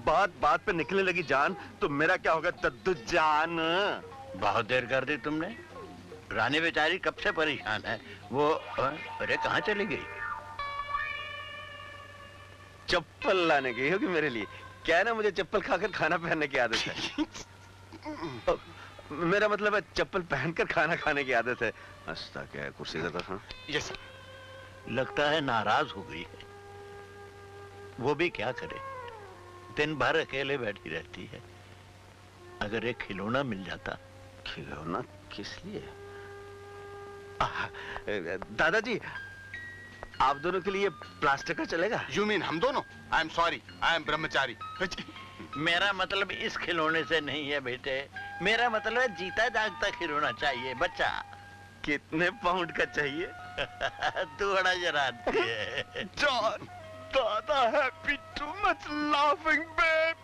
बात बात पे निकलने लगी जान तो मेरा क्या होगा दद्दू जान? बहुत देर कर दी तुमने। रानी बेचारी कब से परेशान है। वो अरे कहाँ चली गई? चप्पल लाने गई होगी मेरे लिए। क्या है ना, मुझे चप्पल खाकर खाना पहनने की आदत है। मेरा मतलब है चप्पल पहनकर खाना खाने की आदत है। हंसता क्या है, कुर्सी का तो। यस, लगता है नाराज हो गई है। वो भी क्या करे, दिन भर अकेले बैठी रहती है। अगर एक खिलौना मिल जाता। खिलौना किस लिए? दादाजी, आप दोनों के लिए प्लास्टिक का चलेगा? You mean हम दोनों? I am sorry, I am ब्रह्मचारी। मेरा मतलब इस खिलौने से नहीं है बेटे, मेरा मतलब है जीता जागता खिलौना चाहिए बच्चा। कितने पाउंड का चाहिए? तू बड़ा शरारती है। जॉन, दादा happy too much laughing babe.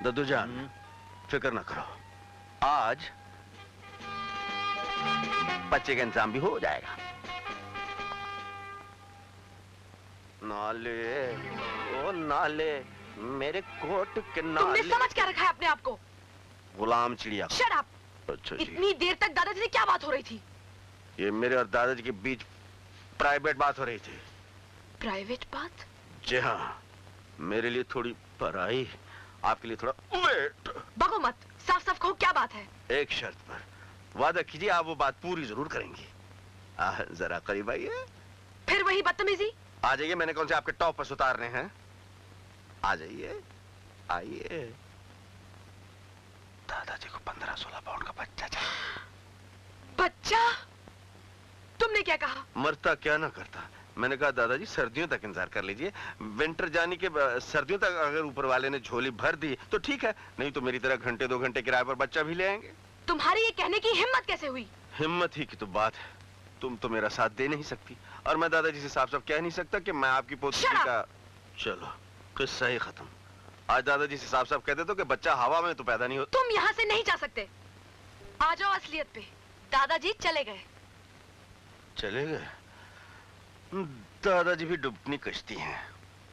दद्दू जान, फिक्र ना करो, आज बच्चे का इंतजाम भी हो जाएगा। नाले, ओ नाले, मेरे कोट के नाले। तुमने समझ क्या रखा है अपने आप को? गुलाम चिड़िया। Shut up. अच्छा जी। इतनी देर तक दादाजी से क्या बात हो रही थी? ये मेरे और दादाजी के बीच प्राइवेट बात हो रही थी। प्राइवेट बात? जी हाँ, मेरे लिए थोड़ी पराई, आपके लिए थोड़ा वेट। बको मत, साफ साफ कहो क्या बात है? एक शर्त पर वादा कीजिए, आप वो बात पूरी जरूर करेंगी। जरा करीब आइए। फिर वही बदतमीजी? आ जाइए, मैंने कौन से आपके टॉप पर उतारने हैं। आ जाइए, आइए। दादाजी को 15-16 पाउंड का बच्चा चाहिए। बच्चा? तुमने क्या कहा? मरता क्या ना करता। मैंने कहा दादाजी सर्दियों तक इंतजार कर लीजिए, विंटर जाने के सर्दियों तक अगर ऊपर वाले ने झोली भर दी तो ठीक है, नहीं तो मेरी तरह घंटे 2 घंटे किराए पर बच्चा भी ले आएंगे। तुम्हारी ये कहने की हिम्मत कैसे हुई? हिम्मत ही की तो बात है, तुम तो मेरा साथ दे नहीं सकती और मैं दादाजी से साफ साफ कह नहीं सकता कि मैं आपकी पोती का। चलो किस्सा ही खत्म। आज दादाजी से साफ साफ कह देते कि बच्चा हवा में तो पैदा नहीं होता। तुम यहाँ से नहीं जा सकते। आ जाओ असलियत पे। दादाजी चले गए। चले गए? दादाजी भी डुबनी कश्ती हैं।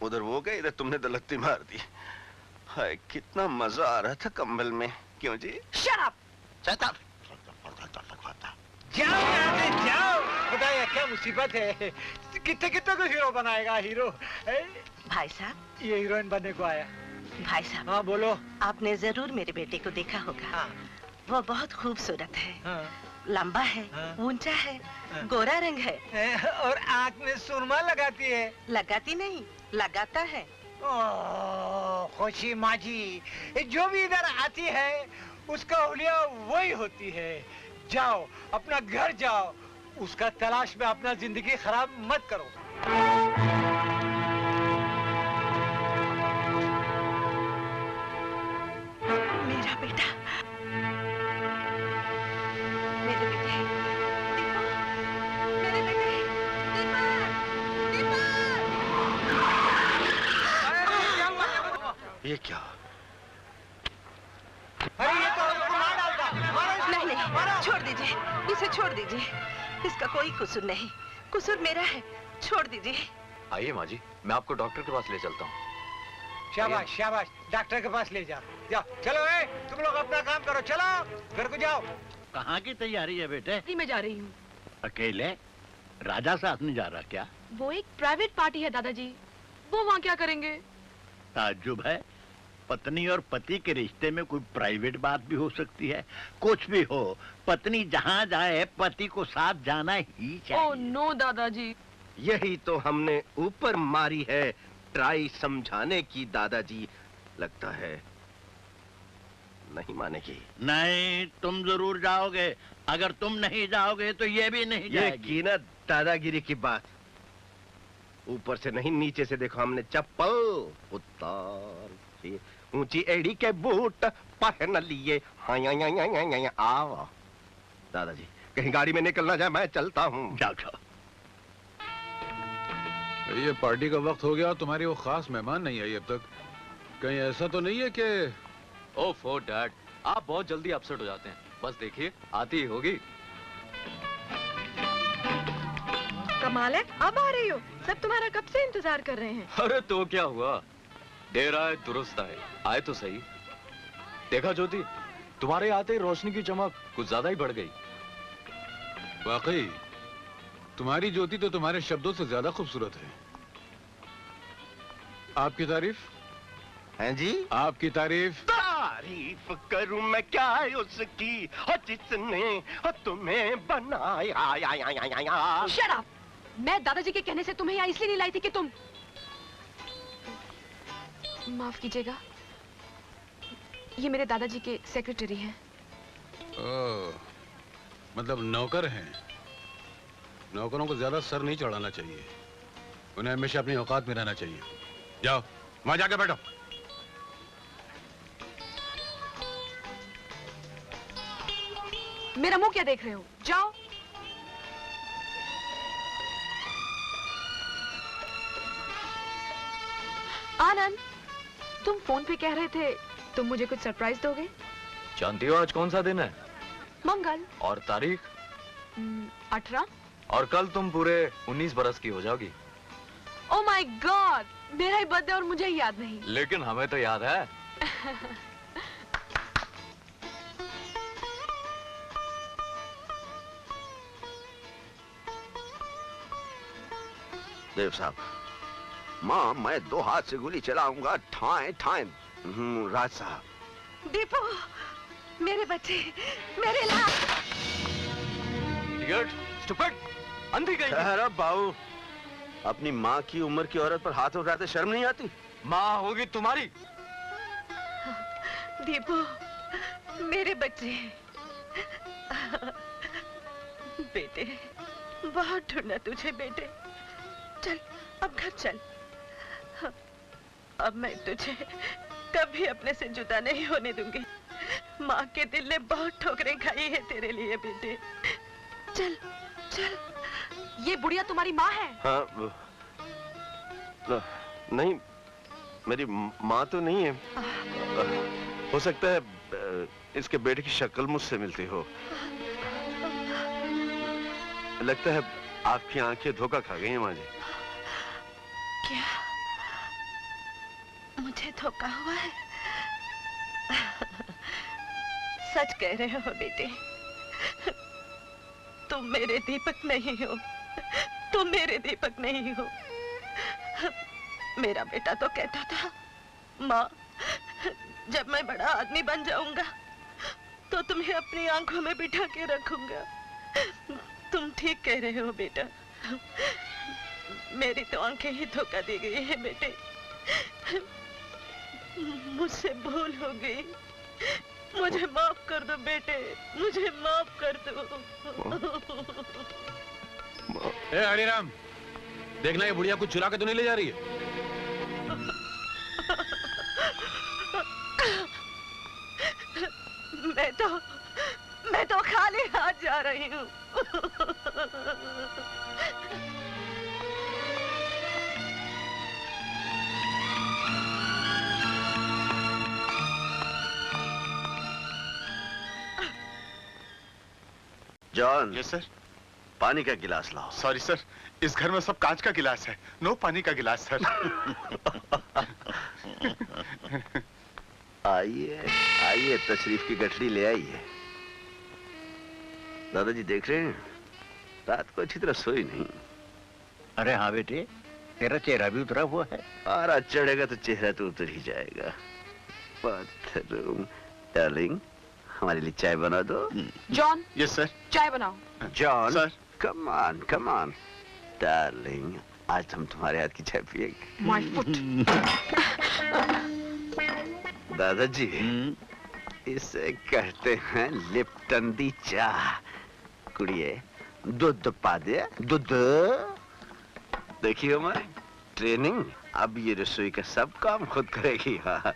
उधर वो गए, इधर तुमने दलत्ती मार दी। हाय कितना मजा आ रहा था कंबल में, क्यों जी? Shut up. जाओ यहाँ से जाओ। खुदाया क्या मुसीबत है, कितने कितने को हीरो बनाएगा हीरो। भाई साहब, ये हीरोइन बनने को आया। भाई साहब। हाँ बोलो। आपने जरूर मेरे बेटे को देखा होगा। हाँ। वो बहुत खूबसूरत है। हाँ। लंबा है। हाँ। ऊंचा है। हाँ। गोरा रंग है और आँख में सुरमा लगाती है। लगाती नहीं, लगाता है। खुशी माँ जी, जो भी इधर आती है उसका हुलिया वही होती है। जाओ अपना घर जाओ, उसका तलाश में अपना जिंदगी खराब मत करो। मेरा बेटा, मेरे बेटे, मेरे बेटे, ये क्या? अरे ये तो हमको मार डालता। नहीं नहीं, छोड़ दीजिए, इसे छोड़ दीजिए। इसका कोई कसूर नहीं, कसूर मेरा है, छोड़ दीजिए। आइए माँ जी, मैं आपको डॉक्टर के पास ले चलता हूँ। शाबाश शाबाश, डॉक्टर के पास ले जाओ। जाओ चलो, तुम लोग अपना काम करो, चलो घर को जाओ। कहाँ की तैयारी है बेटे? मैं जा रही हूँ। अकेले? राजा साथ नहीं जा रहा क्या? वो एक प्राइवेट पार्टी है दादाजी, वो वहाँ क्या करेंगे? ताज्जुब है, पत्नी और पति के रिश्ते में कोई प्राइवेट बात भी हो सकती है। कुछ भी हो, पत्नी जहाँ जाए पति को साथ जाना ही चाहिए। ओह नो दादाजी। यही तो हमने ऊपर मारी है ट्राई समझाने की दादाजी, लगता है नहीं मानेगी। नहीं, तुम जरूर जाओगे। अगर तुम नहीं जाओगे तो ये भी नहीं जाएगी। ये की ना दादागिरी की बात। ऊपर से नहीं नीचे से देखो, हमने चप्पल उतार ऊंची एड़ी के बूट पहन लिए। हाँ आओ दादाजी, कहीं गाड़ी में निकलना जाए, मैं चलता हूँ। जाओ जाओ। ये पार्टी का वक्त हो गया और तुम्हारी वो खास मेहमान नहीं आई अब तक। कहीं ऐसा तो नहीं है कि? ओह डैड, आप बहुत जल्दी अपसेट हो जाते हैं। बस देखिए आती ही होगी। कब कमाल है, अब आ रही हो। सब तुम्हारा कब से इंतजार कर रहे हैं। अरे तो क्या हुआ, देर आए दुरुस्त आए, आए तो सही। देखा ज्योति, तुम्हारे आते ही रोशनी की चमक कुछ ज्यादा ही बढ़ गई। वाकई तुम्हारी ज्योति तो तुम्हारे शब्दों से ज्यादा खूबसूरत है। आपकी तारीफ? हैं जी? आपकी तारीफ? तारीफ करूं मैं क्या उसकी, जिसने तुम्हें बनाया। Shut up! मैं दादाजी के कहने से तुम्हें यहाँ इसलिए नहीं लाई थी कि तुम... माफ कीजिएगा, ये मेरे दादाजी के सेक्रेटरी हैं। ओह, मतलब नौकर हैं। नौकरों को ज्यादा सर नहीं चढ़ाना चाहिए, उन्हें हमेशा अपनी औकात में रहना चाहिए। जाओ वहां जाके बैठो। मेरा मुंह क्या देख रहे हो, जाओ। आनंद, तुम फोन पे कह रहे थे तुम मुझे कुछ सरप्राइज दोगे। जानती हो आज कौन सा दिन है? मंगल। और तारीख? 18। और कल तुम पूरे 19 बरस की हो जाओगी। ओह माय गॉड, मेरा ही बर्थडे और मुझे ही याद नहीं। लेकिन हमें तो याद है। देव साहब, माँ मैं 2 हाथ से गोली चलाऊंगा, ठाए ठाए। राज साहब। दीपू, मेरे बच्चे, मेरे लाल। इडियट, स्टूपिड, अंधी कहीं। अरे बाबू, अपनी माँ की उम्र की औरत पर हाथ उठाते शर्म नहीं आती? माँ होगी तुम्हारी। दीपू, मेरे बच्चे, बेटे, बहुत ढूंढा तुझे बेटे। चल अब घर चल। अब मैं तुझे कभी अपने से जुदा नहीं होने दूंगी। माँ के दिल ने बहुत ठोकरें खाई है तेरे लिए बेटे। चल चल। ये बुढ़िया तुम्हारी माँ है? हाँ, नहीं, मेरी माँ तो नहीं है। हो सकता है इसके बेटे की शक्ल मुझसे मिलती हो। लगता है आपकी आंखें धोखा खा गई हैं माँ जी। क्या मुझे धोखा हुआ है? सच कह रहे हो बेटे, तुम मेरे दीपक नहीं हो, तुम मेरे दीपक नहीं हो। मेरा बेटा तो कहता था, माँ जब मैं बड़ा आदमी बन जाऊंगा तो तुम्हें अपनी आंखों में बिठा के रखूंगा। तुम ठीक कह रहे हो बेटा, मेरी तो आंखें ही धोखा दे गई है बेटे। मुझसे भूल हो गई, मुझे माफ कर दो बेटे, मुझे माफ कर दो। ए हरिराम, देखना ये बुढ़िया कुछ चुरा के तो नहीं ले जा रही है? मैं तो खाली हाथ जा रही हूँ। जॉन। Yes sir. पानी का गिलास लाओ। सॉरी सर, इस घर में सब कांच का गिलास है, नो पानी का गिलास सर। आइए आइए, तशरीफ की गठरी ले आइए। दादाजी देख रहे हैं, रात को अच्छी तरह सोई नहीं। अरे हाँ बेटे, तेरा चेहरा भी उतरा हुआ है। पारा चढ़ेगा तो चेहरा तो उतर ही जाएगा। बाथरूम डार्लिंग, हमारे लिए चाय बना दो। जॉन। Yes sir. चाय बनाओ। John sir. Come on darling, आज हम तुम्हारे हाथ की चाय पिएंगे। My foot. दादाजी, इसे कहते हैं लिप्टन दी चाह। कुड़िए, दूध पा दे, दूध। देखिए हमारी ट्रेनिंग, अब ये रसोई का सब काम खुद करेगी। हाँ।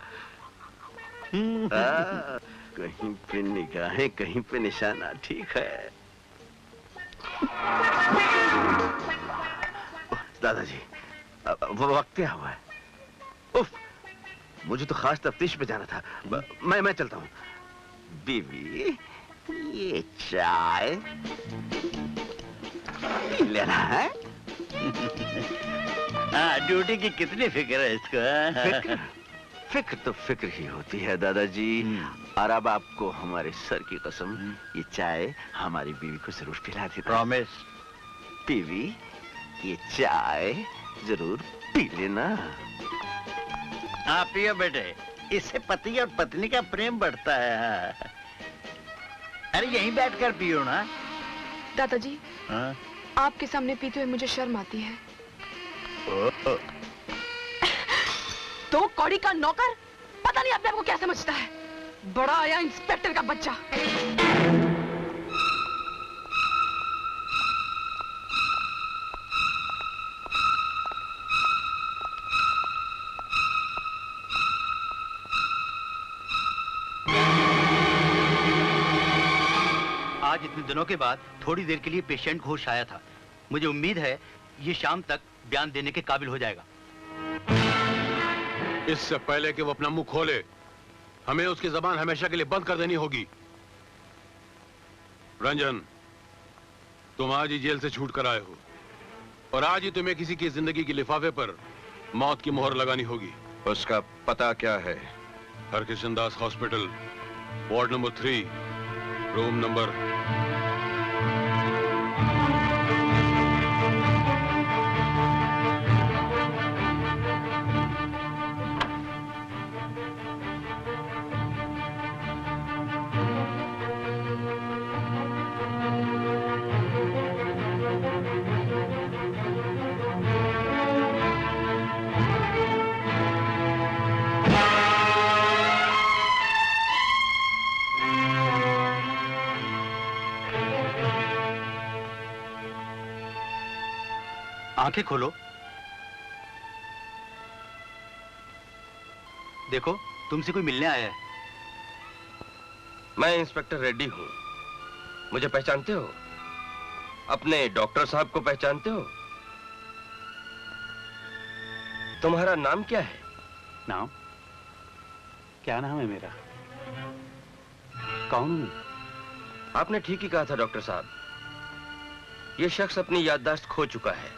कहीं पे निगाहें, कहीं पे निशाना, ठीक है। दादाजी, वो वक्त क्या हुआ है? उफ, मुझे तो खास तफ्तीश पे जाना था। मैं चलता हूँ। बीवी, ये चाय पी लेना है। हाँ, ड्यूटी की कितनी फिक्र है इसको? फिक्र फिक्र तो फिक्र ही होती है दादाजी। और अब आपको हमारे सर की कसम, ये चाय हमारी बीवी को जरूर पिला देना। प्रॉमिस। बीवी, ये चाय जरूर पी लेना। हाँ पियो बेटे, इससे पति और पत्नी का प्रेम बढ़ता है। हाँ। अरे यहीं बैठकर पियो ना। दादाजी, हाँ? आपके सामने पीते हुए मुझे शर्म आती है। तो कौड़ी का नौकर पता नहीं अपने आप को क्या समझता है। बड़ा आया इंस्पेक्टर का बच्चा। आज इतने दिनों के बाद थोड़ी देर के लिए पेशेंट को होश आया था। मुझे उम्मीद है ये शाम तक बयान देने के काबिल हो जाएगा। इससे पहले कि वो अपना मुंह खोले, हमें उसकी जबान हमेशा के लिए बंद कर देनी होगी। रंजन, तुम आज ही जेल से छूट कर आए हो और आज ही तुम्हें किसी की जिंदगी के लिफाफे पर मौत की मोहर लगानी होगी। उसका पता क्या है? Harkishan Das hospital, ward number 3, room number. आंखें खोलो। देखो, तुमसे कोई मिलने आया है। मैं इंस्पेक्टर रेड्डी हूं। मुझे पहचानते हो? अपने डॉक्टर साहब को पहचानते हो? तुम्हारा नाम क्या है? नाम? क्या नाम है मेरा? कौन हूं? आपने ठीक ही कहा था डॉक्टर साहब। ये शख्स अपनी याददाश्त खो चुका है।